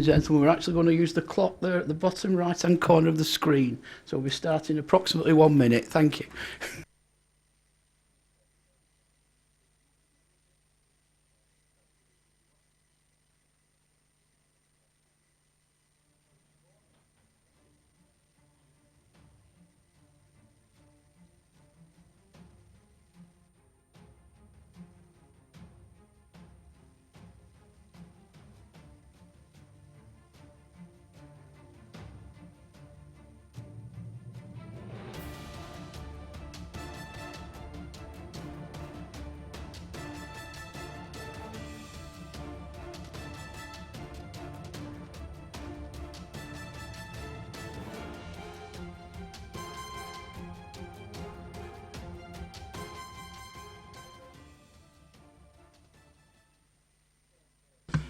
Gentlemen, we're actually going to use the clock there at the bottom right-hand corner of the screen. So we'll be starting approximately 1 minute. Thank you.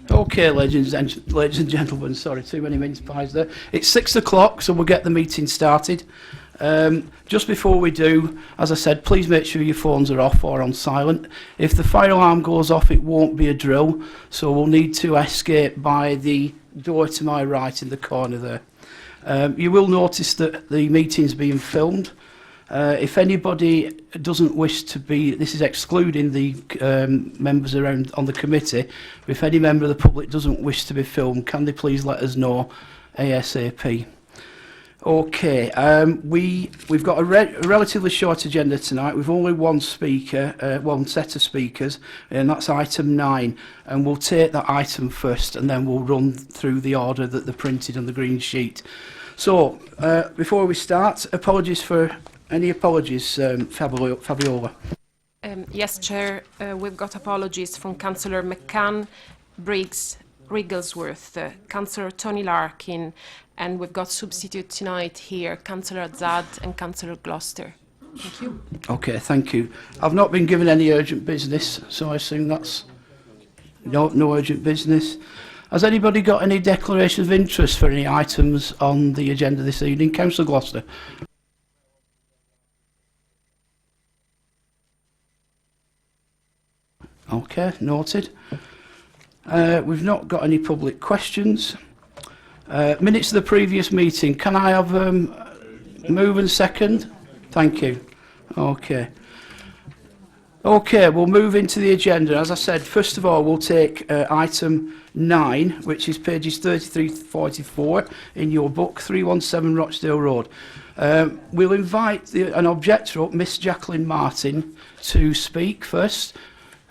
Okay, ladies and gentlemen, sorry, too many mince pies there. It's 6 o'clock, so we'll get the meeting started. Just before we do, as I said, please make sure your phones are off or on silent. If the fire alarm goes off, it won't be a drill, so we'll need to escape by the door to my right in the corner there. You will notice that the meeting's being filmed. If anybody doesn't wish to be, this is excluding the members around on the committee, but if any member of the public doesn't wish to be filmed, can they please let us know ASAP? Okay, we've got a relatively short agenda tonight. We've only one speaker, one set of speakers, and that's item 9. And we'll take that item first, and then we'll run through the order that they're printed on the green sheet. So, before we start, any apologies, Fabiola? Yes, Chair. We've got apologies from Councillor McCann, Briggs, Wrigglesworth, Councillor Tony Larkin, and we've got substitute tonight here, Councillor Azad and Councillor Gloucester. Thank you. Okay, thank you. I've not been given any urgent business, so I assume that's no urgent business. Has anybody got any declarations of interest for any items on the agenda this evening? Councillor Gloucester. Okay, noted. We've not got any public questions. Minutes of the previous meeting. Can I have move and second? Thank you. Okay. Okay, we'll move into the agenda. As I said, first of all, we'll take item 9, which is pages 33-44 in your book, 317 Rochdale Road. We'll invite an objector up, Miss Jacqueline Martin, to speak first.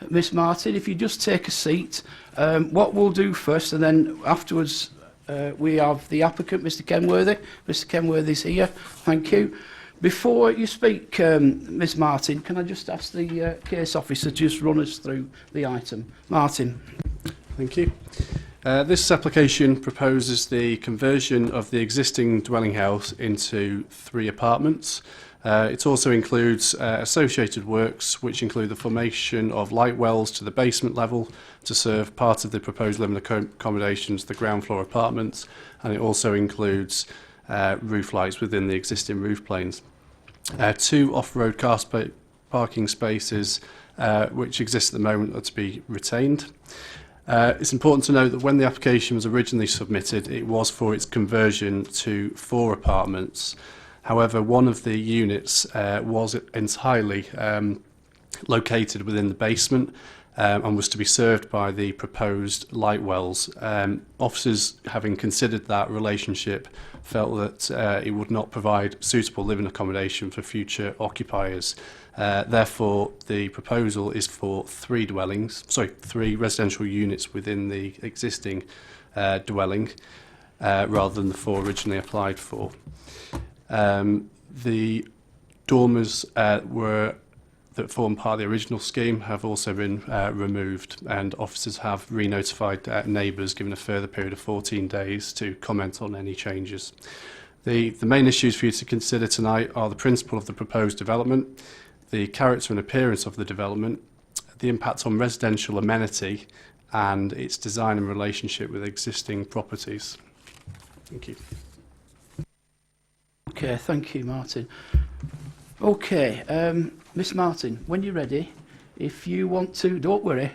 Miss Martin, if you just take a seat. What we'll do first, and then afterwards we have the applicant, Mr Kenworthy. Mr Kenworthy's here. Thank you. Before you speak, Miss Martin, can I just ask the case officer to just run us through the item? Martin. Thank you. This application proposes the conversion of the existing dwelling house into 3 apartments. It also includes associated works, which include the formation of light wells to the basement level to serve part of the proposed living accommodations, the ground floor apartments, and it also includes roof lights within the existing roof planes. 2 off-road car parking spaces, which exist at the moment, are to be retained. It's important to note that when the application was originally submitted, it was for its conversion to 4 apartments. However, one of the units was entirely located within the basement and was to be served by the proposed light wells. Officers, having considered that relationship, felt that it would not provide suitable living accommodation for future occupiers. Therefore, the proposal is for 3 residential units within the existing dwelling, rather than the 4 originally applied for. The dormers that form part of the original scheme have also been removed, and officers have re-notified neighbours, given a further period of 14 days to comment on any changes. The main issues for you to consider tonight are the principle of the proposed development, the character and appearance of the development, the impact on residential amenity, and its design and relationship with existing properties. Thank you. Okay, thank you, Martin. Okay, Miss Martin, when you're ready, if you want to, don't worry,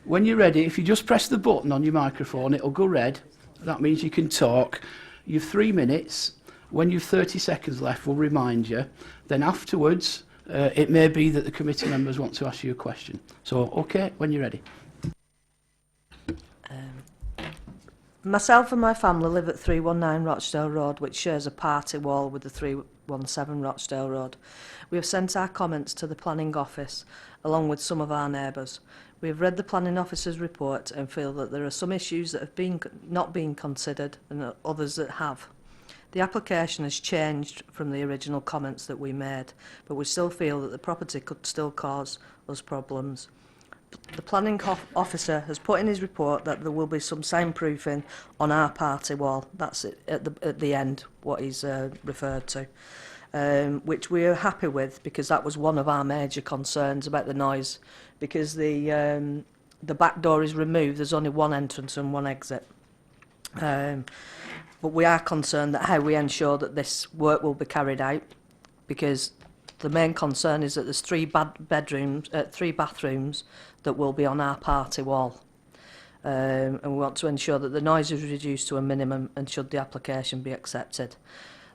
When you're ready, if you just press the button on your microphone, it'll go red. That means you can talk. You've 3 minutes. When you've 30 seconds left, we'll remind you. Then afterwards, it may be that the committee members want to ask you a question. So, okay, when you're ready. Myself and my family live at 319 Rochdale Road, which shares a party wall with the 317 Rochdale Road. We have sent our comments to the planning office, along with some of our neighbours. We have read the planning officer's report and feel that there are some issues that have not been considered and others that have. The application has changed from the original comments that we made, but we still feel that the property could still cause us problems. The planning officer has put in his report that there will be some soundproofing on our party wall. That's it, at the end, what he's referred to, which we are happy with, because that was one of our major concerns about the noise. Because the back door is removed, there's only one entrance and one exit. But we are concerned that how we ensure that this work will be carried out, because the main concern is that there's three bathrooms that will be on our party wall. And we want to ensure that the noise is reduced to a minimum and should the application be accepted.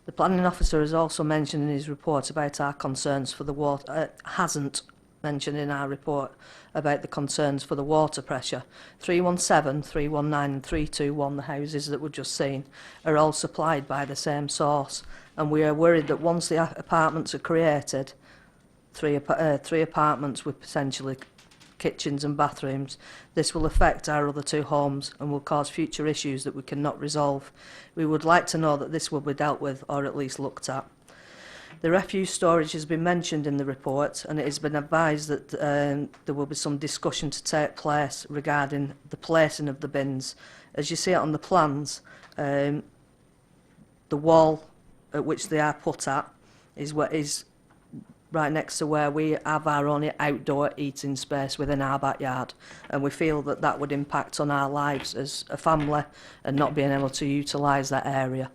The planning officer has also mentioned in his report about our concerns for the water, hasn't mentioned in our report about the concerns for the water pressure. 317, 319 and 321, the houses that we've just seen, are all supplied by the same source. And we are worried that once the apartments are created, three apartments with potentially kitchens and bathrooms, this will affect our other two homes and will cause future issues that we cannot resolve. We would like to know that this will be dealt with, or at least looked at. The refuse storage has been mentioned in the report, and it has been advised that there will be some discussion to take place regarding the placing of the bins. As you see it on the plans, the wall at which they are put at is right next to where we have our only outdoor eating space within our backyard, and we feel that that would impact on our lives as a family and not being able to utilise that area.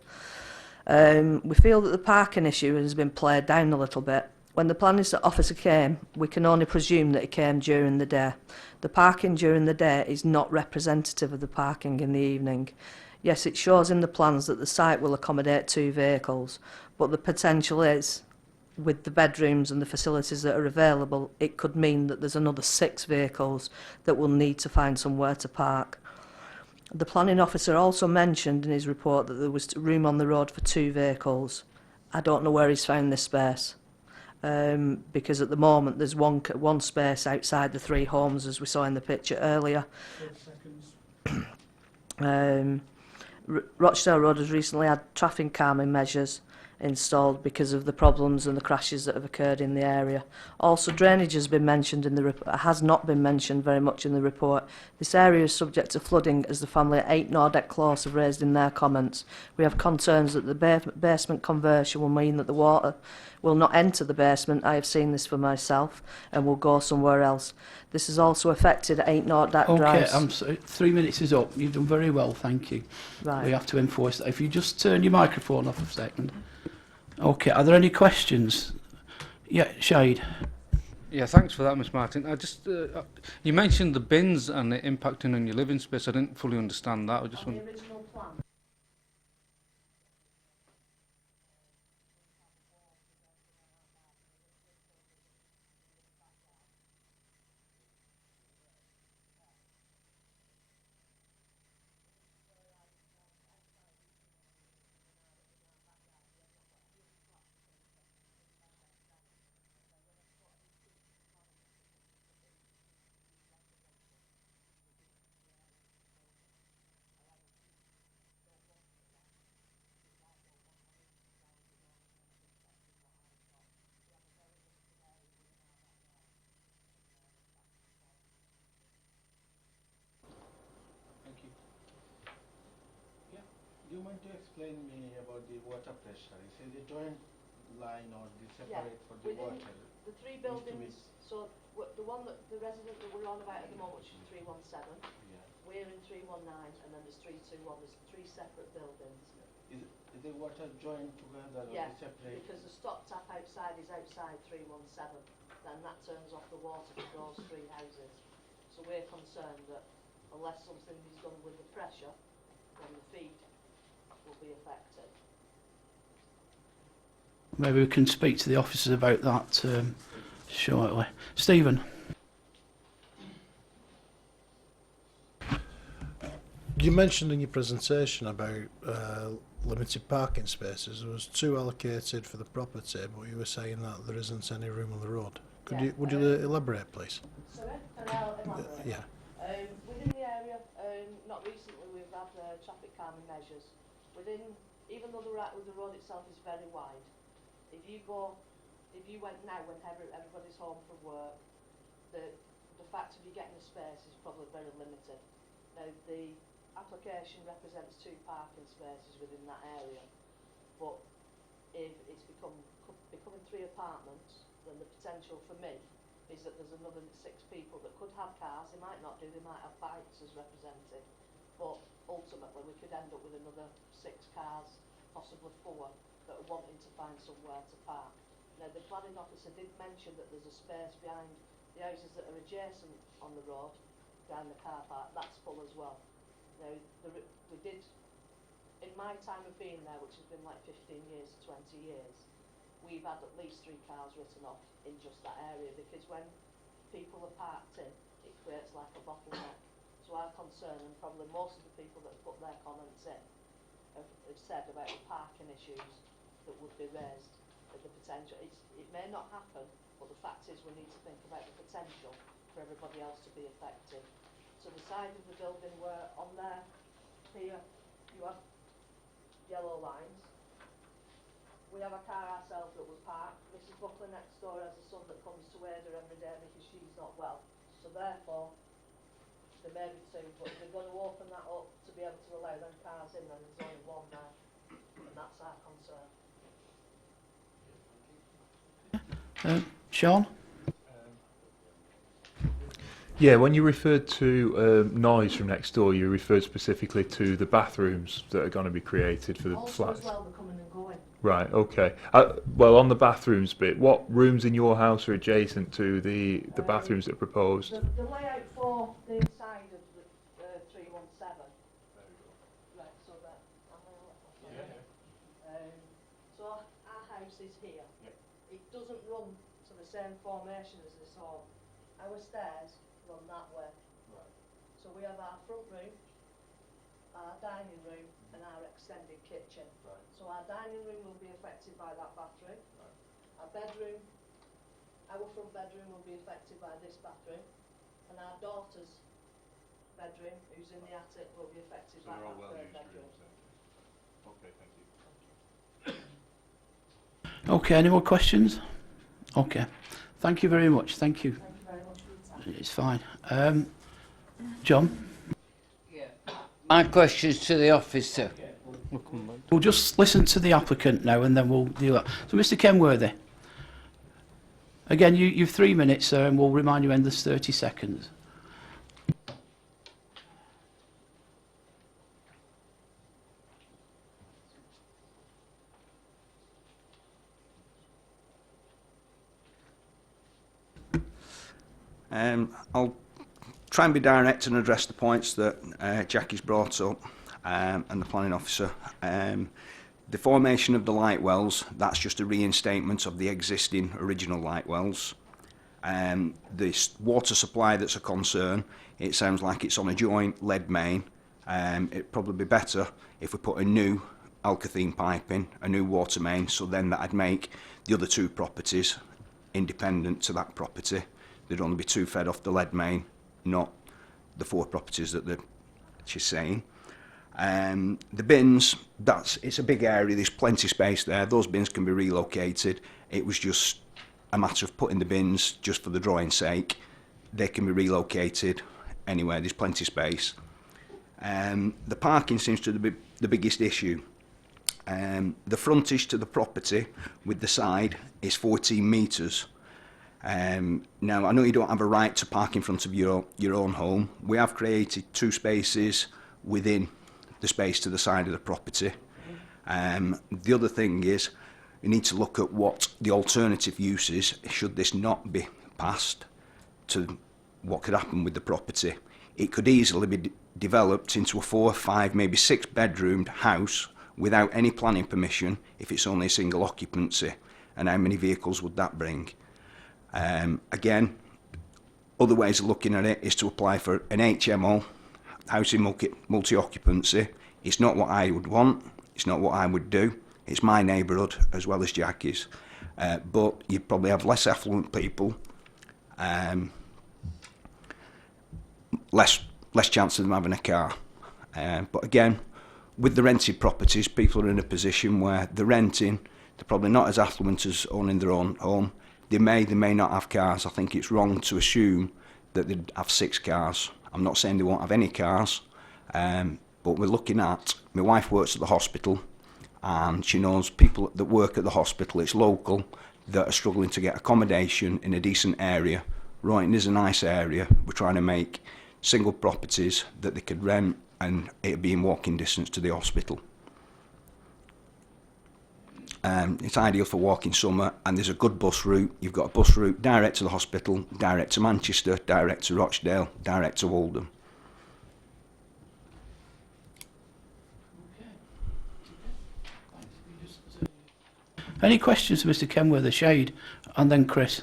We feel that the parking issue has been played down a little bit. When the planning officer came, we can only presume that he came during the day. The parking during the day is not representative of the parking in the evening. Yes, it shows in the plans that the site will accommodate 2 vehicles, but the potential is, with the bedrooms and the facilities that are available, it could mean that there's another 6 vehicles that will need to find somewhere to park. The planning officer also mentioned in his report that there was room on the road for 2 vehicles. I don't know where he's found this space, because at the moment there's one space outside the 3 homes, as we saw in the picture earlier. Rochdale Road has recently had traffic calming measures installed because of the problems and the crashes that have occurred in the area. Also, drainage has been mentioned in the report, has not been mentioned very much in the report. This area is subject to flooding, as the family at 8 Nordeck Close have raised in their comments. We have concerns that the basement conversion will mean that the water will not enter the basement. I have seen this for myself, and will go somewhere else. This has also affected 8 Nordeck Drive. Okay, I'm sorry, 3 minutes is up. You've done very well, thank you. Right. We have to enforce that. If you just turn your microphone off a second. Okay, are there any questions? Yeah, Shade. Yeah, thanks for that, Miss Martin. I just you mentioned the bins and it impacting on your living space. I didn't fully understand that. I just On want. the original plan. Do you mind to explain me about the water pressure? Is it a joint line or the separate for the within water? The 3 Used to buildings, so the one that the resident that we're on about at the moment, which is 317, Yeah. we're in 319, and then there's 321. There's 3 separate buildings. Is the water joined together or Yeah, is separate? because the stop tap outside is outside 317, then that turns off the water for those 3 houses. So So we're concerned that unless something is done with the pressure, then the feed will be affected. Maybe we can speak to the officers about that shortly. Stephen? You mentioned in your presentation about limited parking spaces. There was 2 allocated for the property, but you were saying that there isn't any room on the road. Would you elaborate, please? Sorry, can I elaborate? Yeah. Within the area, not recently, we've had traffic calming measures. Even though the road itself is very wide, if you went now when everybody's home from work, the fact of you getting a space is probably very limited. Now, the application represents 2 parking spaces within that area, but if it's becoming 3 apartments, then the potential for me is that there's another 6 people that could have cars. They might not do, they might have bikes as represented, but ultimately we could end up with another 6 cars, possibly 4, that are wanting to find somewhere to park. Now, the planning officer did mention that there's a space behind the houses that are adjacent on the road, behind the car park, that's full as well. Now, we did, in my time of being there, which has been like 15 years, 20 years, we've had at least 3 cars written off in just that area, because when people are parked in, it creates like a bottleneck. So our concern, and probably most of the people that have put their comments in, have said about the parking issues that would be raised, the potential. It may not happen, but the fact is we need to think about the potential for everybody else to be affected. So the side of the building where on there, here, you have yellow lines. We have a car ourselves that was parked. Mrs. Buckler next door has a son that comes to aid her every day because she's not well. So therefore, there may be 2, but we're going to open that up to be able to allow them cars in, and there's only 1 there. And that's our concern. Sean? Yeah, when you referred to noise from next door, you referred specifically to the bathrooms that are going to be created for the Also flats. as well, they're coming and going. Right, okay. Well, on the bathrooms bit, what rooms in your house are adjacent to the bathrooms that are proposed? The layout for the inside of the 317. Right, so that. So our house is here. It doesn't run to the same formation as this hall. Our stairs run that way. So we have our front room, our dining room, and our extended kitchen. So our dining room will be affected by that bathroom. Our bedroom, our front bedroom will be affected by this bathroom, and our daughter's bedroom, who's in the attic, will be affected by that third bedroom. Okay, thank you. Okay, any more questions? Okay. Thank you very much. Thank you. Thank you very much for your time. It's fine. John? My question's to the officer. We'll just listen to the applicant now and then we'll do that. So, Mr Kenworthy, again, you've 3 minutes, and we'll remind you when there's 30 seconds. I'll try and be direct and address the points that Jackie's brought up and the planning officer. The formation of the light wells, that's just a reinstatement of the existing original light wells. This water supply that's a concern, it sounds like it's on a joint lead main. It'd probably be better if we put a new alkathene pipe in, a new water main, so then that'd make the other 2 properties independent to that property. There'd only be 2 fed off the lead main, not the 4 properties that she's saying. The bins, it's a big area, there's plenty of space there. Those bins can be relocated. It was just a matter of putting the bins, just for the drawing's sake. They can be relocated anywhere, there's plenty of space. The parking seems to be the biggest issue. The frontage to the property with the side is 14 metres. Now, I know you don't have a right to park in front of your own home. We have created 2 spaces within the space to the side of the property. The other thing is, you need to look at what the alternative use is, should this not be passed, to what could happen with the property. It could easily be developed into a 4, 5, maybe 6 bedroomed house without any planning permission if it's only a single occupancy. And how many vehicles would that bring? Again, other ways of looking at it is to apply for an HMO, housing multi-occupancy. It's not what I would want, it's not what I would do. It's my neighbourhood as well as Jackie's. But you probably have less affluent people, less chance of them having a car. But again, with the rented properties, people are in a position where they're renting, they're probably not as affluent as owning their own home. They may not have cars. I think it's wrong to assume that they'd have 6 cars. I'm not saying they won't have any cars, but we're looking at, my wife works at the hospital, and she knows people that work at the hospital, it's local, that are struggling to get accommodation in a decent area. Royton is a nice area. We're trying to make single properties that they could rent and it'd be in walking distance to the hospital. It's ideal for walking summer, and there's a good bus route. You've got a bus route direct to the hospital, direct to Manchester, direct to Rochdale, direct to Oldham. Any questions for Mr Kenworthy? Shade, and then Chris.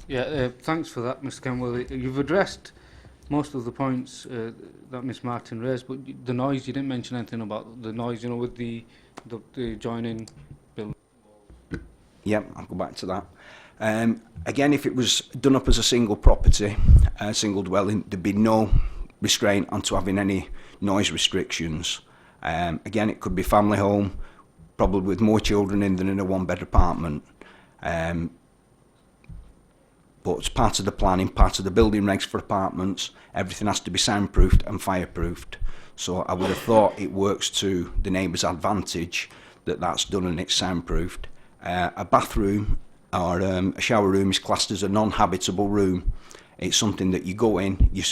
Yeah, thanks for that, Mr Kenworthy. You've addressed most of the points that Miss Martin raised, but the noise, you didn't mention anything about the noise, you know, with the adjoining building. Yep, I'll go back to that. Again, if it was done up as a single property, a single dwelling, there'd be no restraint onto having any noise restrictions. Again, it could be family home, probably with more children in than in a 1-bed apartment. But it's part of the planning, part of the building regs for apartments, everything has to be soundproofed and fireproofed. So I would have thought it works to the neighbour's advantage that that's done and it's soundproofed. A bathroom or a shower room is classed as a non-habitable room. It's something that you go in, you're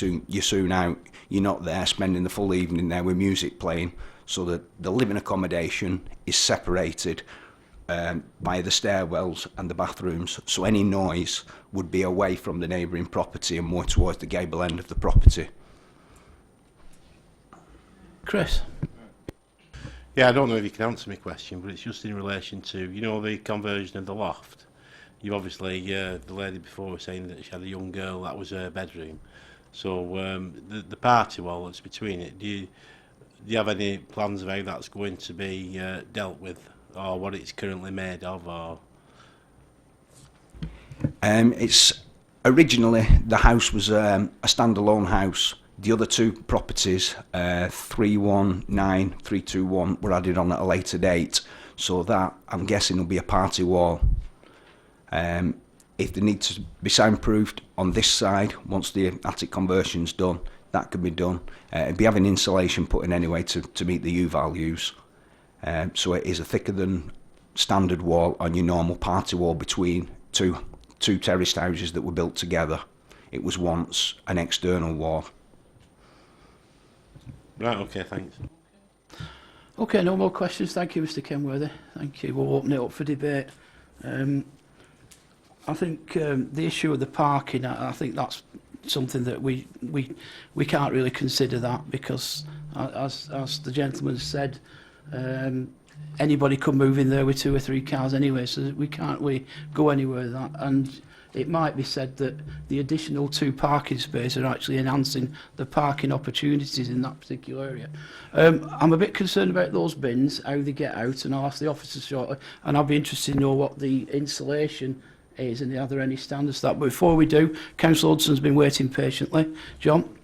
soon out. You're not there spending the full evening there with music playing. So that the living accommodation is separated by the stairwells and the bathrooms. So any noise would be away from the neighbouring property and more towards the gable end of the property. Chris. Yeah, I don't know if you can answer my question, but it's just in relation to, you know, the conversion of the loft. You obviously, the lady before was saying that she had a young girl, that was her bedroom. So the party wall that's between it, do you have any plans of how that's going to be dealt with, or what it's currently made of? Or it's originally the house was a standalone house. The other 2 properties, 319, 321, were added on at a later date. So that, I'm guessing, will be a party wall. If they need to be soundproofed on this side, once the attic conversion's done, that can be done. It'd be having insulation put in anyway to meet the U values. So it is a thicker than standard wall on your normal party wall between two terraced houses that were built together. It was once an external wall. right, okay, thanks. Okay, no more questions. Thank you, Mr Kenworthy. Thank you. We'll open it up for debate. I think the issue of the parking, I think that's something that we can't really consider that, because as the gentleman said, anybody could move in there with 2 or 3 cars anyway, so we can't go anywhere with that. And it might be said that the additional 2 parking spaces are actually enhancing the parking opportunities in that particular area. I'm a bit concerned about those bins, how they get out, and I'll ask the officers shortly, and I'll be interested to know what the insulation is and are there any standards to that. But before we do, Councillor Hudson's been waiting patiently. John?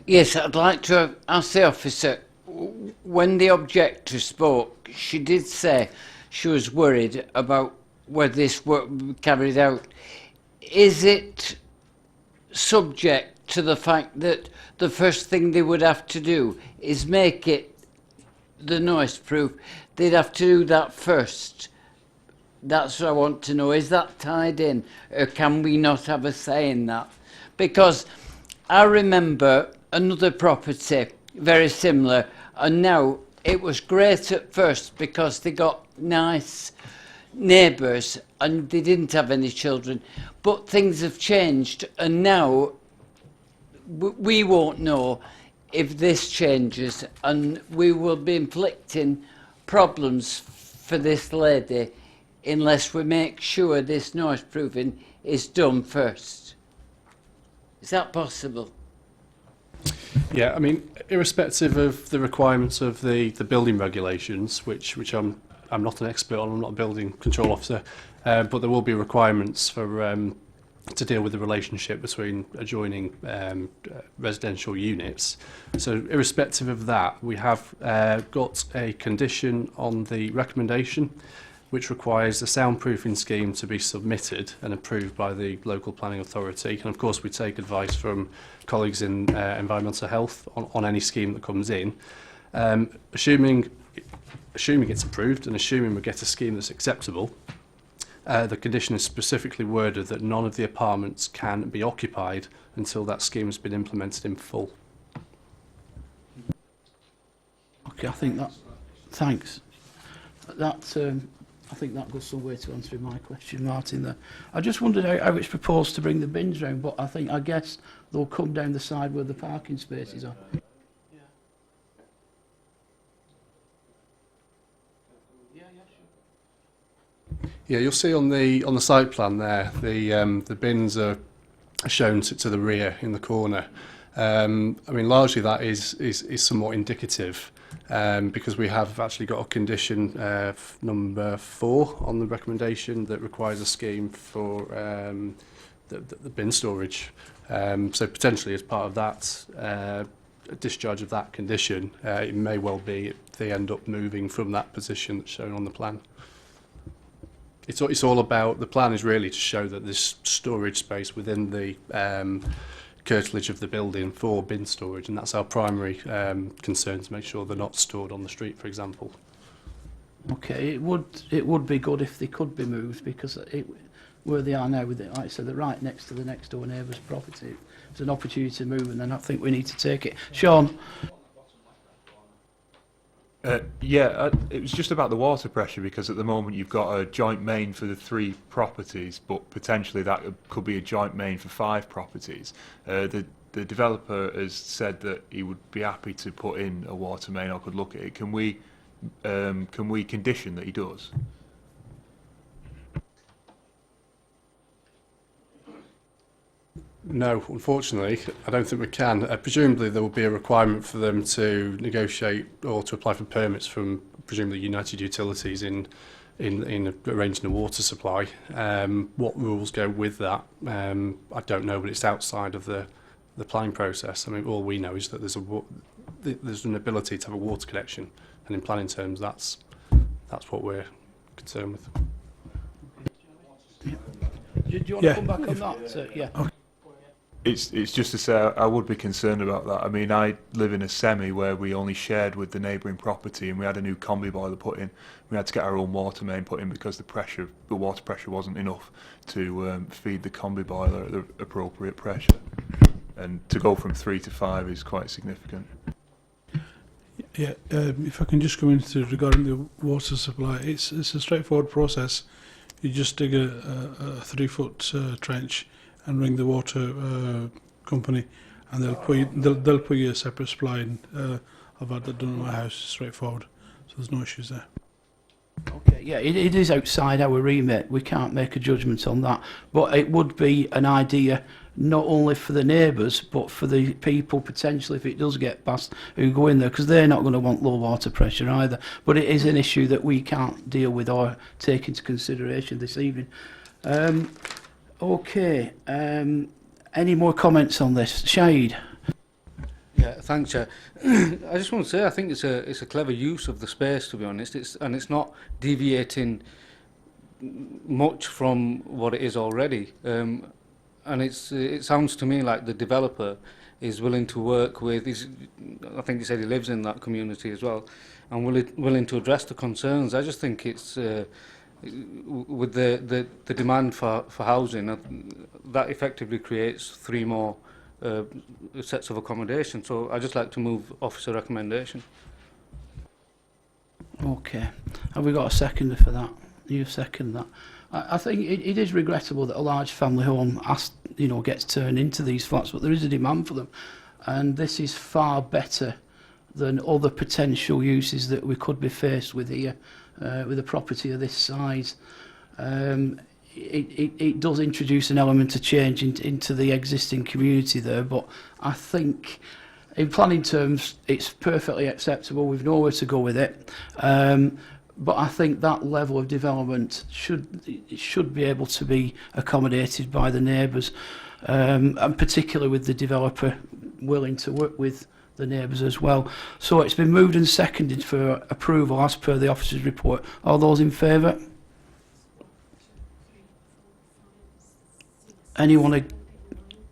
Yes, I'd like to ask the officer, when the objector spoke, she did say she was worried about whether this work would be carried out. Is it subject to the fact that the first thing they would have to do is make it the noise proof? They'd have to do that first. That's what I want to know. Is that tied in, or can we not have a say in that? Because I remember another property very similar, and now it was great at first because they got nice neighbours and they didn't have any children, but things have changed, and now we won't know if this changes, and we will be inflicting problems for this lady unless we make sure this noise proofing is done first. Is that possible? Yeah, I mean, irrespective of the requirements of the building regulations, which I'm not an expert on, I'm not a building control officer, but there will be requirements for to deal with the relationship between adjoining residential units. So irrespective of that, we have got a condition on the recommendation which requires a soundproofing scheme to be submitted and approved by the local planning authority. And of course we take advice from colleagues in environmental health on any scheme that comes in. Assuming it's approved and assuming we get a scheme that's acceptable, the condition is specifically worded that none of the apartments can be occupied until that scheme has been implemented in full. Okay, I think that. Thanks. I think that goes some way to answering my question, Martin. There, I just wondered how it's proposed to bring the bins round, but I guess they'll come down the side where the parking spaces are. Yeah, you'll see on the site plan there, the bins are shown to the rear in the corner. I mean, largely that is somewhat indicative, because we have actually got a condition number 4 on the recommendation that requires a scheme for the bin storage. So potentially as part of that discharge of that condition, it may well be they end up moving from that position that's shown on the plan. It's all about, the plan is really to show that there's storage space within the curtilage of the building for bin storage, and that's our primary concern, to make sure they're not stored on the street, for example. Okay, it would be good if they could be moved, because where they are now, with it, like I said, they're right next to the next door neighbour's property. There's an opportunity to move, and then I think we need to take it. Sean. It was just about the water pressure, because at the moment you've got a joint main for the 3 properties, but potentially that could be a joint main for 5 properties. The developer has said that he would be happy to put in a water main, or could look at it. Can we condition that he does? No, unfortunately, I don't think we can. Presumably there will be a requirement for them to negotiate or to apply for permits from presumably United Utilities in arranging a water supply. What rules go with that, I don't know, but it's outside of the planning process. I mean, all we know is that there's an ability to have a water connection, and in planning terms, that's what we're concerned with. Do you want to come back on that? Yeah. Okay. It's just to say I would be concerned about that. I mean, I live in a semi where we only shared with the neighbouring property, and we had a new combi boiler put in. We had to get our own water main put in because the water pressure wasn't enough to feed the combi boiler at the appropriate pressure. And to go from 3 to 5 is quite significant. Yeah, if I can just come into regarding the water supply, it's a straightforward process. You just dig a 3-foot trench and ring the water company, and they'll put you a separate supply in. I've had that done at my house, straightforward, so there's no issues there. Okay, yeah, it is outside our remit. We can't make a judgment on that, but it would be an idea not only for the neighbours but for the people potentially, if it does get past, who go in there, because they're not going to want low water pressure either. But it is an issue that we can't deal with or take into consideration this evening. Okay, any more comments on this? Shade? Yeah, thanks, Chair. I just want to say I think it's a clever use of the space, to be honest. It's not deviating much from what it is already. And it sounds to me like the developer is willing to work with. I think he said he lives in that community as well, and willing to address the concerns. I just think it's with the demand for housing, that effectively creates 3 more sets of accommodation. So I just like to move officer recommendation. Okay. Have we got a seconder for that? You second that. I think it is regrettable that a large family home gets turned into these flats, but there is a demand for them, and this is far better than other potential uses that we could be faced with here with a property of this size. It does introduce an element of change into the existing community there, but I think in planning terms it's perfectly acceptable. We've nowhere to go with it. But I think that level of development should be able to be accommodated by the neighbours, and particularly with the developer willing to work with the neighbours as well. So it's been moved and seconded for approval as per the officer's report. All those in favour? Anyone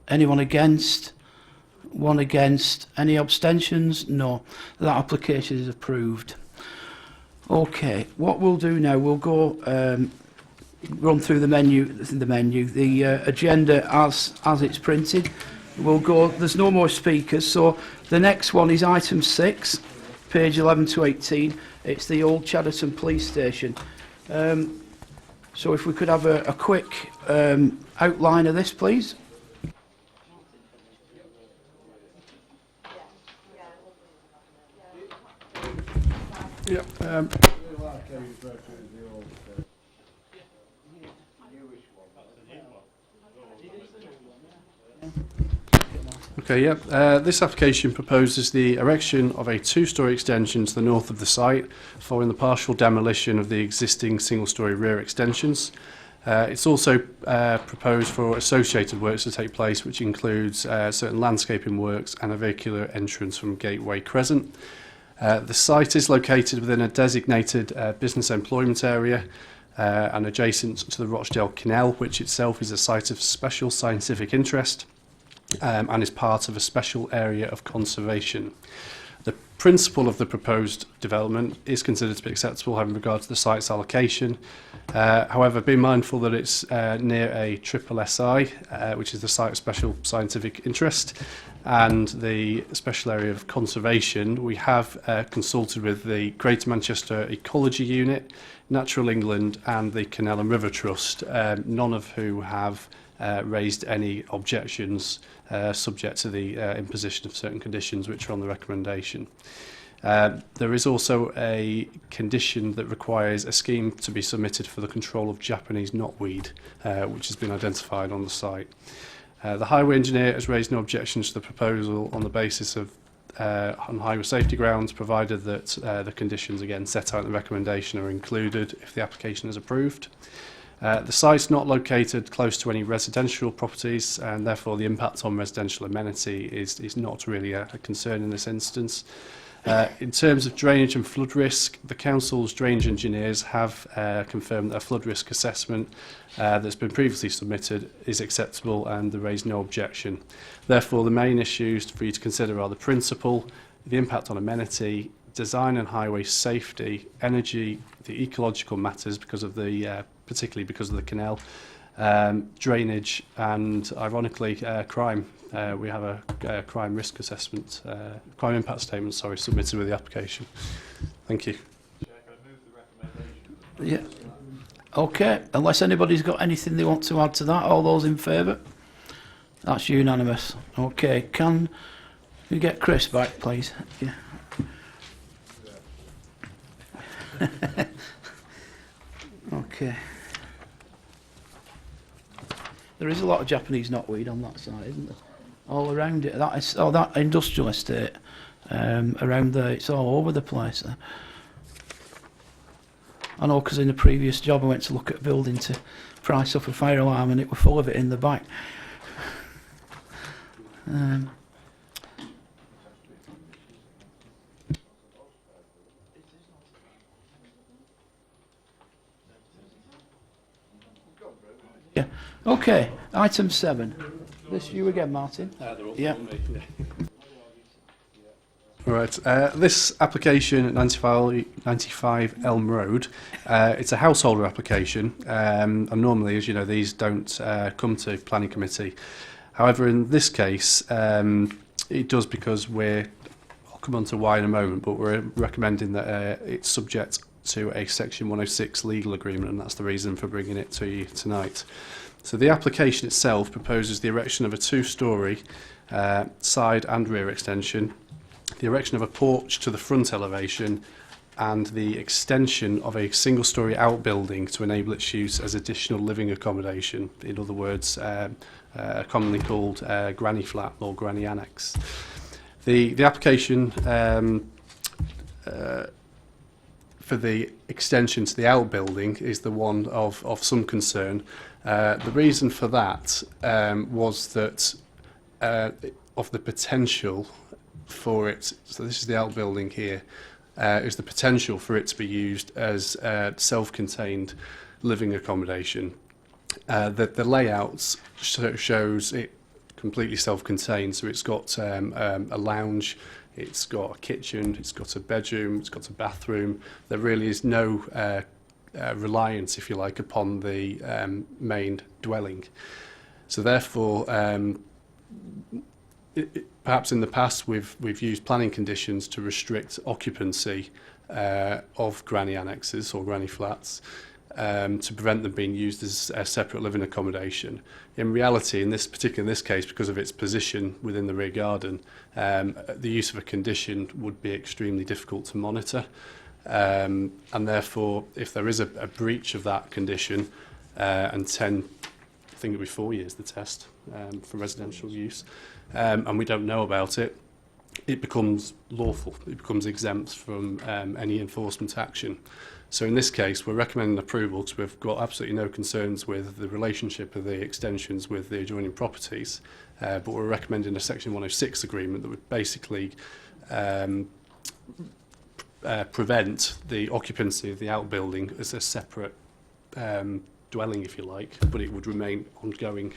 against? One against. Any abstentions? No. That application is approved. Okay, what we'll do now, we'll go run through the agenda as it's printed. We'll go. There's no more speakers, so the next one is item 6, page 11 to 18. It's the Old Chadderton Police Station. So if we could have a quick outline of this, please. Yeah. Okay, yeah. This application proposes the erection of a two-storey extension to the north of the site following the partial demolition of the existing single-storey rear extensions. It's also proposed for associated works to take place, which includes certain landscaping works and a vehicular entrance from Gateway Crescent. The site is located within a designated business employment area and adjacent to the Rochdale Canal, which itself is a site of special scientific interest and is part of a special area of conservation. The principle of the proposed development is considered to be acceptable having regard to the site's allocation. However, be mindful that it's near a triple SI, which is the site of special scientific interest, and the special area of conservation. We have consulted with the Greater Manchester Ecology Unit, Natural England and the Canal and River Trust, none of who have raised any objections subject to the imposition of certain conditions which are on the recommendation. There is also a condition that requires a scheme to be submitted for the control of Japanese knotweed, which has been identified on the site. The highway engineer has raised no objections to the proposal on the basis of on highway safety grounds, provided that the conditions again set out in the recommendation are included if the application is approved. The site's not located close to any residential properties, and therefore the impact on residential amenity is not really a concern in this instance. In terms of drainage and flood risk, the council's drainage engineers have confirmed that a flood risk assessment that's been previously submitted is acceptable and they raise no objection. Therefore, the main issues for you to consider are the principle, the impact on amenity, design and highway safety, energy, the ecological matters because of the particularly because of the canal, drainage, and ironically crime. We have a crime risk assessment, crime impact statement, submitted with the application. Thank you. Yeah. Okay. Unless anybody's got anything they want to add to that, all those in favour? That's unanimous. Okay. Can you get Chris back, please? Yeah. Okay. There is a lot of Japanese knotweed on that side, isn't there? All around it. That is, that industrial estate around there. It's all over the place there. I know because in the previous job I went to look at a building to price up a fire alarm and it was full of it in the back. Yeah. Okay. Item 7. This you again, Martin. Yeah. All right. This application at 95 Elm Road, it's a householder application, and normally, as you know, these don't come to planning committee. However, in this case, it does because I'll come on to why in a moment, but we're recommending that it's subject to a Section 106 legal agreement, and that's the reason for bringing it to you tonight. So the application itself proposes the erection of a two-storey side and rear extension, the erection of a porch to the front elevation, and the extension of a single-storey outbuilding to enable its use as additional living accommodation. In other words, commonly called granny flat or granny annex. The application for the extension to the outbuilding is the one of some concern. The reason for that was that of the potential for it, so this is the outbuilding here, is the potential for it to be used as self-contained living accommodation. The layout shows it completely self-contained, so it's got a lounge, it's got a kitchen, it's got a bedroom, it's got a bathroom. There really is no reliance, if you like, upon the main dwelling. So therefore, perhaps in the past we've used planning conditions to restrict occupancy of granny annexes or granny flats to prevent them being used as a separate living accommodation. In reality, in this case, because of its position within the rear garden, the use of a condition would be extremely difficult to monitor, and therefore, if there is a breach of that condition, and 10, I think it'll be 4 years the test for residential use, and we don't know about it, it becomes lawful, it becomes exempt from any enforcement action. So in this case, we're recommending approval because we've got absolutely no concerns with the relationship of the extensions with the adjoining properties, but we're recommending a Section 106 agreement that would basically prevent the occupancy of the outbuilding as a separate dwelling, if you like, but it would remain ongoing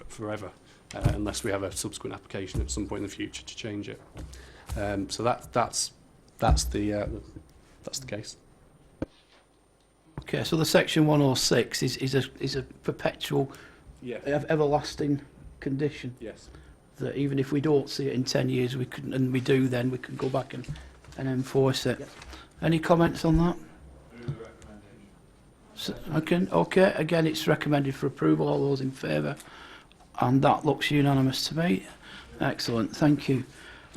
forever unless we have a subsequent application at some point in the future to change it. So that's the case. Okay, so the Section 106 is a perpetual, everlasting condition. Yes. That even if we don't see it in 10 years, we can, and we do, then we can go back and enforce it. Yep. Any comments on that? So, okay, again, it's recommended for approval. All those in favour? And that looks unanimous to me. Excellent, thank you.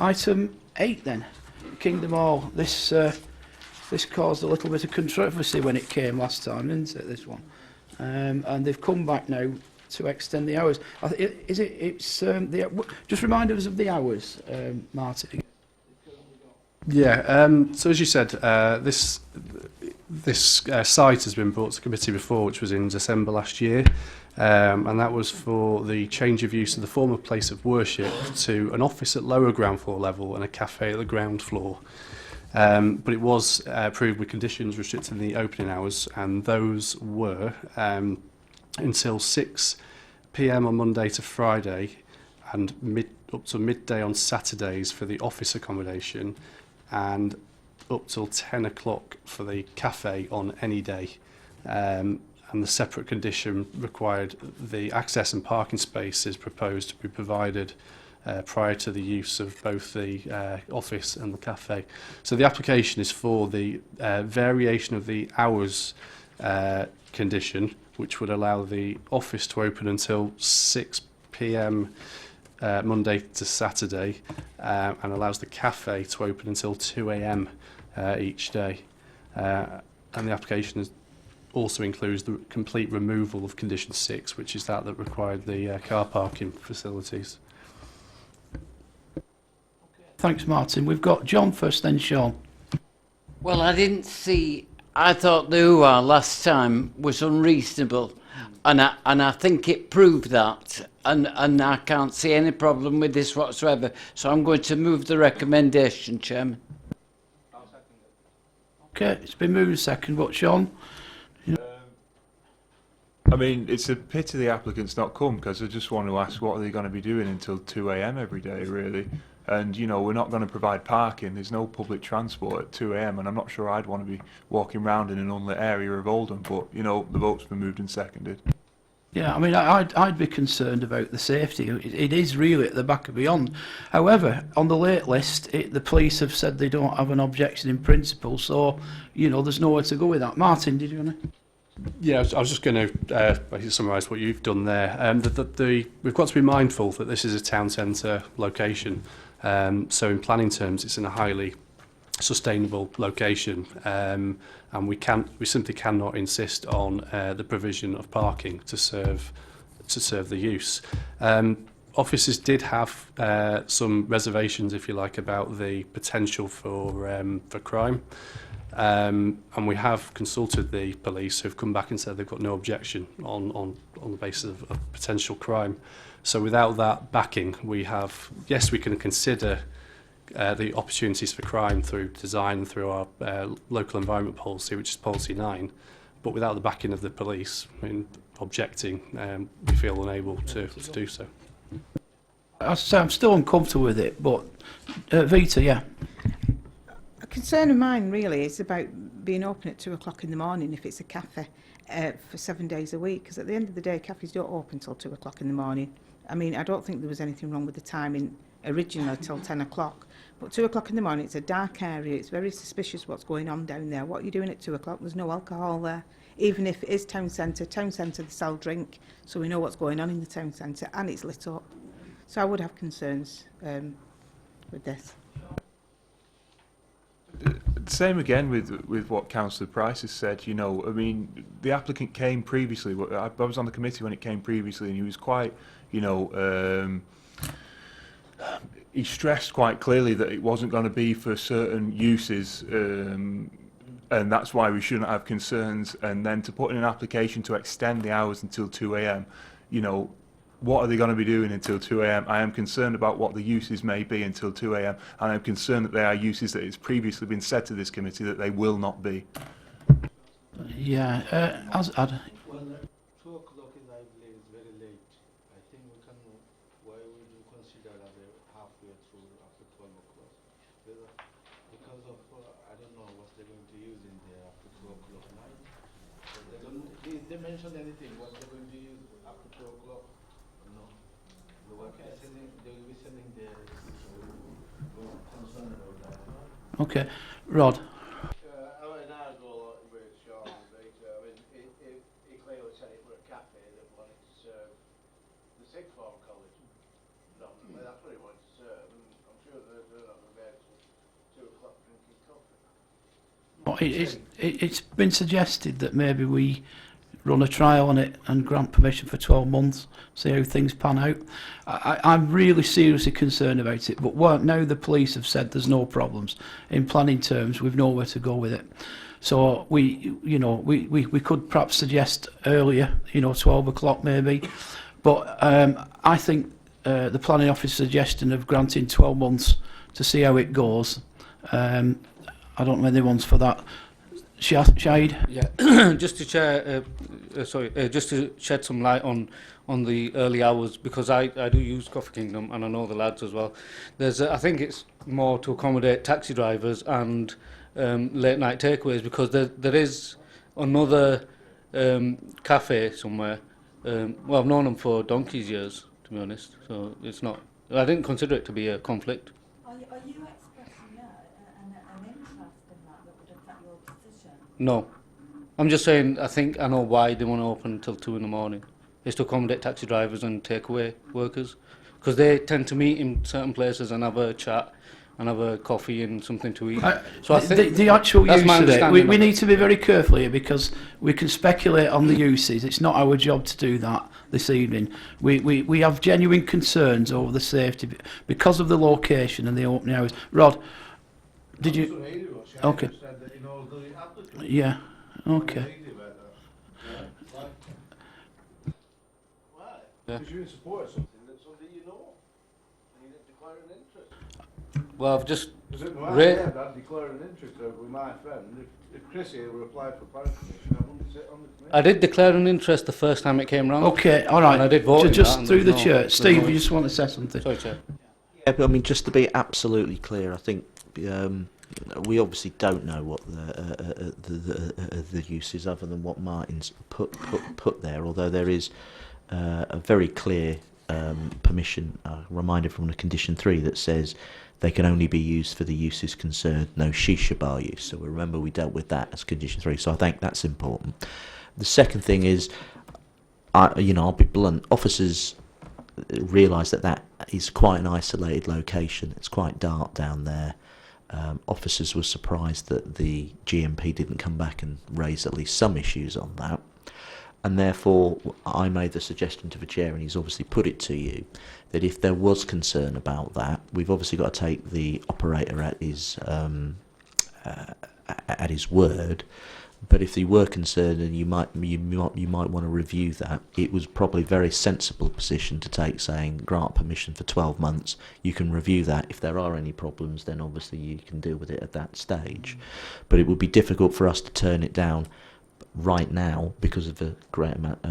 Item 8 then, Kingdom Hall. This caused a little bit of controversy when it came last time, didn't it, this one? And they've come back now to extend the hours. Just remind us of the hours, Martin. Yeah, so as you said, this site has been brought to committee before, which was in December last year, and that was for the change of use of the former place of worship to an office at lower ground floor level and a cafe at the ground floor. But it was approved with conditions restricting the opening hours, and those were until 6 p.m. on Monday to Friday and up to midday on Saturdays for the office accommodation, and up till 10 o'clock for the cafe on any day. And the separate condition required the access and parking spaces proposed to be provided prior to the use of both the office and the cafe. So the application is for the variation of the hours condition, which would allow the office to open until 6 p.m. Monday to Saturday, and allows the cafe to open until 2 a.m. Each day. And the application also includes the complete removal of condition 6, which is that required the car parking facilities. Thanks, Martin. We've got John first, then Sean. Well, I thought the hoo-ha last time was unreasonable, and I think it proved that, and I can't see any problem with this whatsoever, so I'm going to move the recommendation, Chairman. Okay, it's been moved second, but Sean? I mean, it's a pity the applicant's not come, because I just want to ask what are they going to be doing until 2 a.m. every day, really? And, you know, we're not going to provide parking. There's no public transport at 2 a.m. and I'm not sure I'd want to be walking around in an unlit area of Oldham, but, you know, the vote's been moved and seconded. Yeah, I mean, I'd be concerned about the safety. It is really at the back of beyond. However, on the late list, the police have said they don't have an objection in principle, so, you know, there's nowhere to go with that. Martin, did you want to? Yeah, I was just going to basically summarise what you've done there. We've got to be mindful that this is a town centre location. So in planning terms, it's in a highly sustainable location, and we simply cannot insist on the provision of parking to serve the use. Officers did have some reservations, if you like, about the potential for crime. And we have consulted the police, who've come back and said they've got no objection on the basis of potential crime. So without that backing, we can consider the opportunities for crime through design and through our local environment policy, which is policy 9. But without the backing of the police, I mean, objecting, we feel unable to do so. I'm still uncomfortable with it, but Vita, yeah. A concern of mine really is about being open at 2 o'clock in the morning if it's a cafe for 7 days a week, because at the end of the day cafes don't open till 2 o'clock in the morning. I mean, I don't think there was anything wrong with the timing originally till 10 o'clock, but 2 o'clock in the morning, it's a dark area, it's very suspicious what's going on down there. What are you doing at 2 o'clock? There's no alcohol there. Even if it is town centre they sell drink, so we know what's going on in the town centre, and it's lit up. So I would have concerns with this. Same again with what Councillor Price has said. You know, I mean, the applicant came previously. I was on the committee when it came previously, and he was quite, you know, he stressed quite clearly that it wasn't going to be for certain uses, and that's why we shouldn't have concerns. And then to put in an application to extend the hours until 2 a.m, you know, what are they going to be doing until 2 a.m? I am concerned about what the uses may be until 2 a.m, and I'm concerned that they are uses that it's previously been said to this committee that they will not be. Yeah, Well, 2 o'clock in the evening is very late. I think we can, why would you consider that halfway through after 12 o'clock? Because of, I don't know what they're going to use in there after 2 o'clock night. So they mention anything, what they're going to use after 2 o'clock? No. They will be sending the concern about that. okay. Rod? It's been suggested that maybe we run a trial on it and grant permission for 12 months, see how things pan out. I'm really seriously concerned about it, but now the police have said there's no problems. In planning terms, we've nowhere to go with it. So we could perhaps suggest earlier, 12 o'clock maybe. But I think the planning office suggestion of granting 12 months to see how it goes. I don't know anyone's for that. Shahid? Yeah, just to shed some light on the early hours, because I do use Coffee Kingdom and I know the lads as well. I think it's more to accommodate taxi drivers and late night takeaways, because there is another cafe somewhere. Well, I've known them for donkey's years, to be honest. So it's not. I didn't consider it to be a conflict. Are you expressing an interest in that would affect your position? No. I'm just saying, I know why they want to open until 2 in the morning. It's to accommodate taxi drivers and takeaway workers. Because they tend to meet in certain places and have a chat and have a coffee and something to eat. So I think the actual use of it, we need to be very careful here, because we can speculate on the uses. It's not our job to do that this evening. We have genuine concerns over the safety because of the location and the opening hours. Rod, did you? Okay. Yeah. Okay. Because you're in support of something that somebody you know, and you declare an interest. Well, I've just I'd declare an interest with my friend. If Chris here were applied for planning commission, I wouldn't sit on the committee. I did declare an interest the first time it came round. Okay, all right. And I did vote just in through the that, chair. Steve, you just want to say something? Sorry, Chair. Yeah, but I mean, just to be absolutely clear, I think we obviously don't know what the use is other than what Martin's put there, although there is a very clear permission, reminder from the condition 3 that says they can only be used for the uses concerned, no shisha bar use. So remember we dealt with that as condition 3, so I think that's important. The second thing is, I'll be blunt, officers realise that is quite an isolated location. It's quite dark down there. Officers were surprised that the GMP didn't come back and raise at least some issues on that, and therefore I made the suggestion to the chair, and he's obviously put it to you, that if there was concern about that, we've obviously got to take the operator at his word. But if they were concerned, and you might want to review that, it was probably a very sensible position to take, saying grant permission for 12 months. You can review that. If there are any problems, then obviously you can deal with it at that stage. But it would be difficult for us to turn it down right now because of the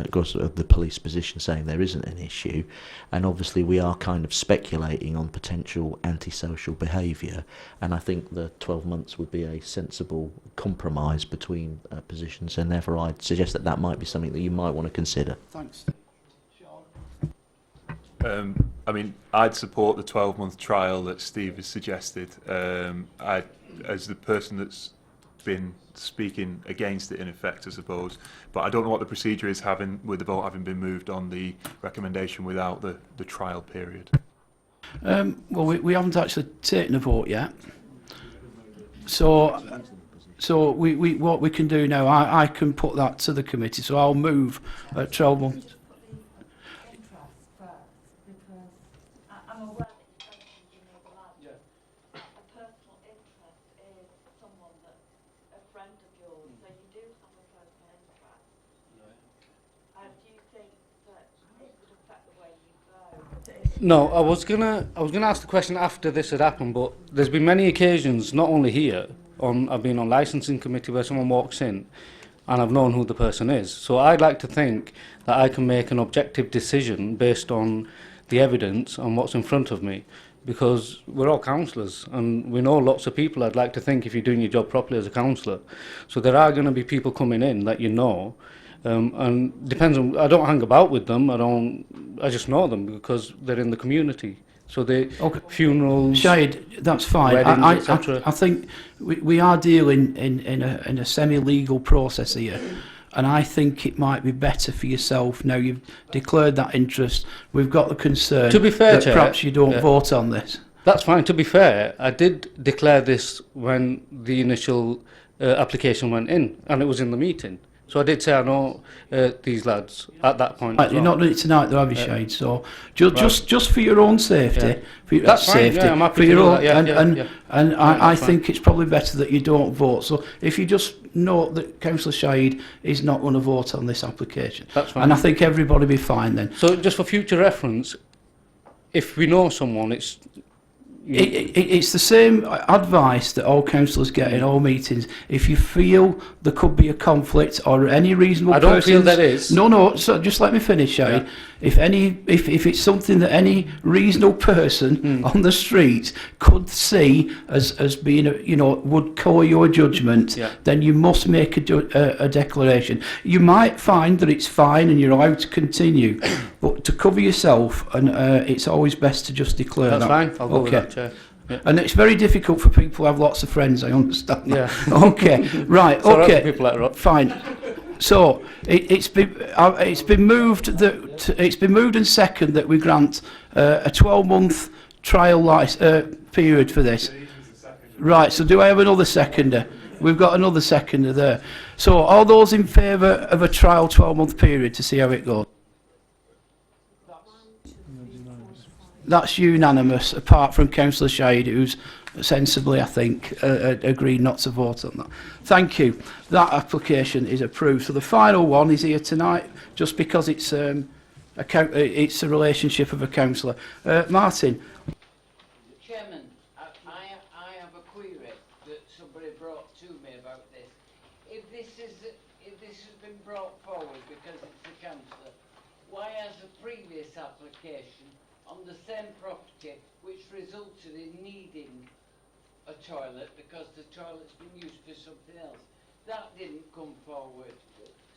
because of the police position saying there isn't an issue, and obviously we are kind of speculating on potential antisocial behaviour, and I think the 12 months would be a sensible compromise between positions, and therefore I'd suggest that might be something that you might want to consider. Thanks. I mean, I'd support the 12-month trial that Steve has suggested. As the person that's been speaking against it in effect, I suppose, but I don't know what the procedure is with the vote having been moved on the recommendation without the trial period. Well, we haven't actually taken a vote yet, so we what we can do now, I can put that to the committee, so I'll move at 12 months. No, I was gonna ask the question after this had happened, but there's been many occasions, not only here, I've been on licensing committee where someone walks in and I've known who the person is. So I'd like to think that I can make an objective decision based on the evidence and what's in front of me, because we're all counsellors and we know lots of people, I'd like to think, if you're doing your job properly as a counsellor. So there are going to be people coming in that you know, and depends on, I don't hang about with them, I just know them because they're in the community. So the funerals, Shade, that's fine. weddings, etc. I think we are dealing in a semi-legal process here, and I think it might be better for yourself now you've declared that interest. We've got the concern To be fair, that Chair, perhaps you don't vote on this. That's fine. To be fair, I did declare this when the initial application went in, and it was in the meeting. So I did say I know these lads at that point. Right, you're not doing it tonight, though, have you, Shade? So just for your own safety, for your That's fine, safety, yeah, I'm happy for to your do own, that, and I think it's probably better that you don't vote. So if you just note that Councillor Shade is not going to vote on this application, That's fine. and I think everybody will be fine then. So just for future reference, if we know someone, it's It's the same advice that all councillors get in all meetings. If you feel there could be a conflict or any reasonable person... I don't feel there is. No, so just let me finish, Shade. Yeah. If it's something that any reasonable person on the street could see as being, would colour your judgment, then you must make a declaration. You might find that it's fine and you're allowed to continue, but to cover yourself, and it's always best to just declare That's that. fine, I'll go with that, Chair. Yeah. And it's very difficult for people who have lots of friends, I understand that. Yeah. Okay, right, It's all right okay, for people like Rob. fine. So it's been moved and second that we grant a 12-month trial period for this. Right. So do I have another seconder? We've got another seconder there. So all those in favour of a trial 12-month period to see how it goes? That's unanimous, apart from Councillor Shade, who's sensibly, I think, agreed not to vote on that. Thank you. That application is approved. So the final one is here tonight, just because it's a relationship of a councillor. Martin. Chairman, I have a query that somebody brought to me about this. If this has been brought forward because it's a councillor, why has a previous application on the same property, which resulted in needing a toilet because the toilet's been used for something else. That didn't come forward.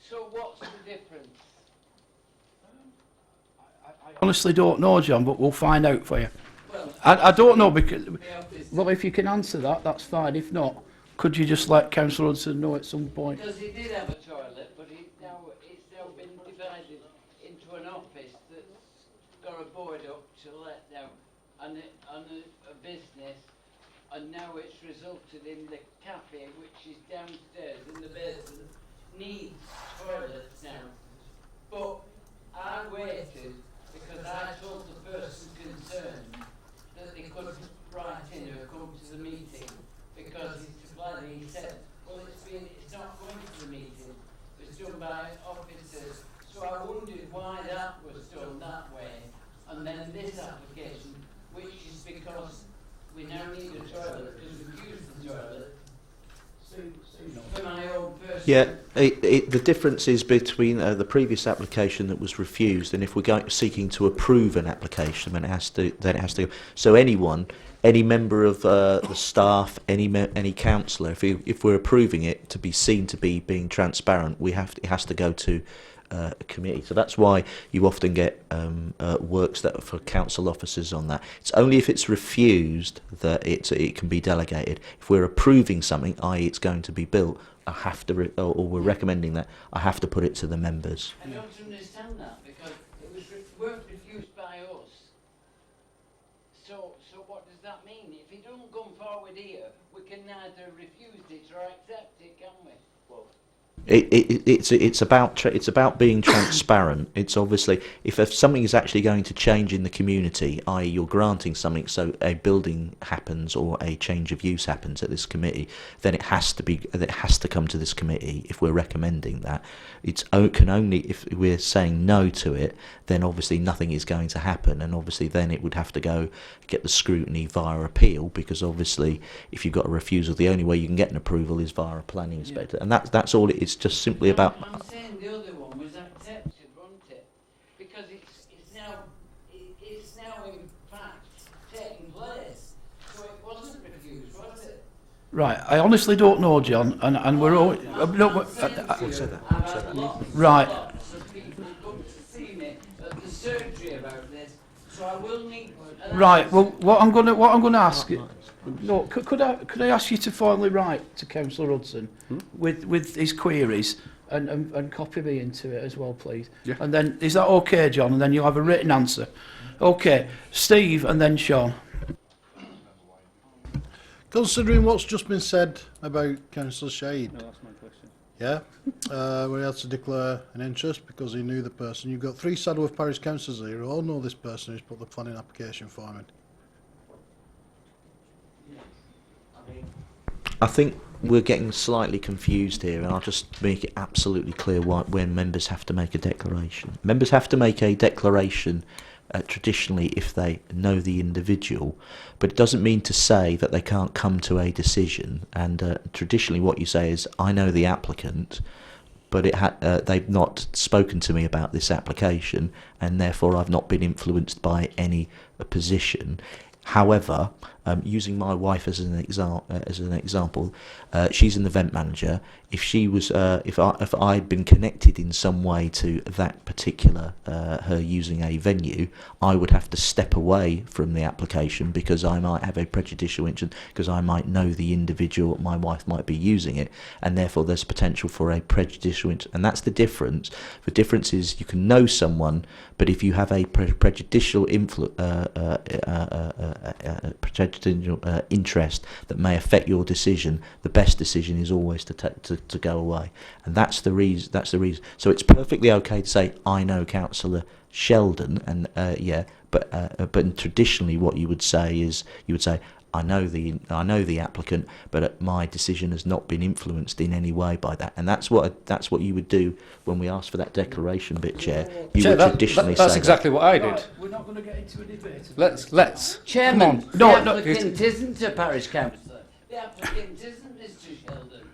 So what's the difference? I honestly don't know, John, but we'll find out for you. Well, I don't know because, well, if you can answer that, that's fine. If not, could you just let Councillor Hudson know at some point? because he did have a toilet, but it's now been divided into an office that's got a board up to let now, and a business, and now it's resulted in the cafe, which is downstairs in the basement, needs toilets now. But I waited because I told the person concerned that they couldn't write in or come to the meeting because he said, well, it's not going to the meeting. It's done by officers. So I wondered why that was done that way. And then this application, which is because we now need a toilet because we've used the toilet. For my own personal. Yeah, the difference is between the previous application that was refused, and if we're seeking to approve an application, then it has to. So any member of the staff, any councillor, if we're approving it to be seen to be being transparent, it has to go to a committee. So that's why you often get works that are for council officers on that. It's only if it's refused that it can be delegated. If we're approving something, i.e. it's going to be built, I have to, or we're recommending that, I have to put it to the members. I don't understand that because it weren't refused by us. So what does that mean? If it don't come forward here, we can neither refuse it or accept it, can we? Well, It's about being transparent. It's obviously if something is actually going to change in the community, i.e. you're granting something so a building happens or a change of use happens at this committee, then it has to come to this committee if we're recommending that. It can only if we're saying no to it, then obviously nothing is going to happen, and obviously then it would have to go get the scrutiny via appeal, because obviously if you've got a refusal, the only way you can get an approval is via a planning inspector, and that's all. It's just simply about. I'm saying the other one was accepted, wasn't it? Because it's now in fact taking place. So it wasn't refused, was it? Right, I honestly don't know, John, and we're all. Right. Lots of people come to see me at the surgery about this, so I will need. Right. Well, what I'm gonna ask. No, could I ask you to formally write to Councillor Hudson with his queries and copy me into it as well, please? Yeah. And then is that okay, John? And then you'll have a written answer. Okay, Steve, and then Sean. Considering what's just been said about Councillor Shade, No, that's my question. yeah, where he had to declare an interest because he knew the person. You've got 3 Saddleworth Parish councillors here who all know this person who's put the planning application form in. I think we're getting slightly confused here, and I'll just make it absolutely clear when members have to make a declaration. Members have to make a declaration traditionally if they know the individual, but it doesn't mean to say that they can't come to a decision. And traditionally what you say is, I know the applicant, but they've not spoken to me about this application, and therefore I've not been influenced by any position. However, using my wife as an example, she's an event manager. If she was, if I'd been connected in some way to that particular her using a venue, I would have to step away from the application because I might have a prejudicial interest, because I might know the individual, my wife might be using it, and therefore there's potential for a prejudicial interest. And that's the difference. The difference is you can know someone, but if you have a prejudicial interest that may affect your decision, the best decision is always to go away, and that's the reason. So it's perfectly okay to say I know Councillor Sheldon, and but traditionally what you would say is I know the applicant, but my decision has not been influenced in any way by that, and that's what you would do when we ask for that declaration bit, Chair. You would traditionally say that's exactly what I did. Right, we're not going to get into a debate. Let's. Chairman, Come on. the applicant isn't a parish councillor. The applicant isn't Mr. Sheldon.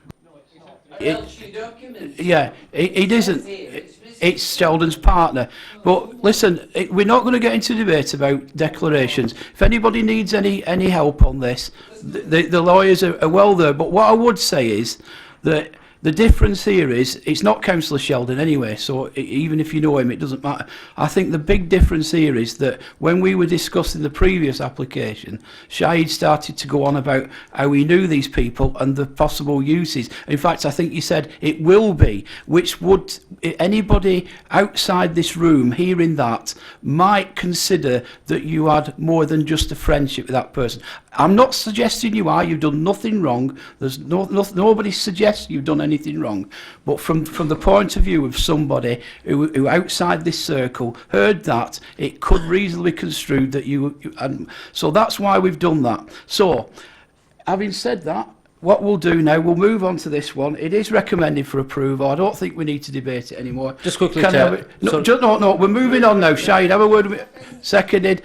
Or else your document. Yeah, it isn't. It's Mr. it's Sheldon's partner. But listen, we're not going to get into debate about declarations. If anybody needs any help on this, the lawyers are well there. But what I would say is that the difference here is it's not Councillor Sheldon anyway, so even if you know him, it doesn't matter. I think the big difference here is that when we were discussing the previous application, Shahid started to go on about how he knew these people and the possible uses. In fact, I think you said it will be, which would anybody outside this room hearing that might consider that you had more than just a friendship with that person. I'm not suggesting you are. You've done nothing wrong. There's nobody suggests you've done anything wrong. But from the point of view of somebody who outside this circle heard that, it could reasonably construed that and so that's why we've done that. So, having said that, what we'll do now, we'll move on to this one. It is recommended for approval. I don't think we need to debate it anymore. Just quickly, No, we're moving on now. Shahid, have a word with seconded.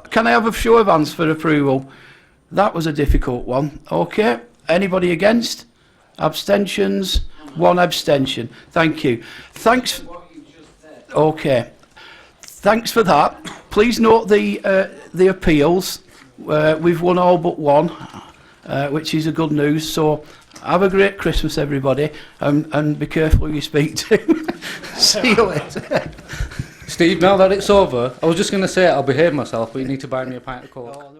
Can I have a show of hands for approval? That was a difficult one. Okay. Anybody against? Abstentions? One abstention. Thank you. Thanks. Okay. Thanks for that. Please note the appeals. We've won all but one, which is a good news. So have a great Christmas, everybody, and be careful who you speak to. See you later. Steve, now that it's over, I was just going to say I'll behave myself, but you need to buy me a pint of Coke.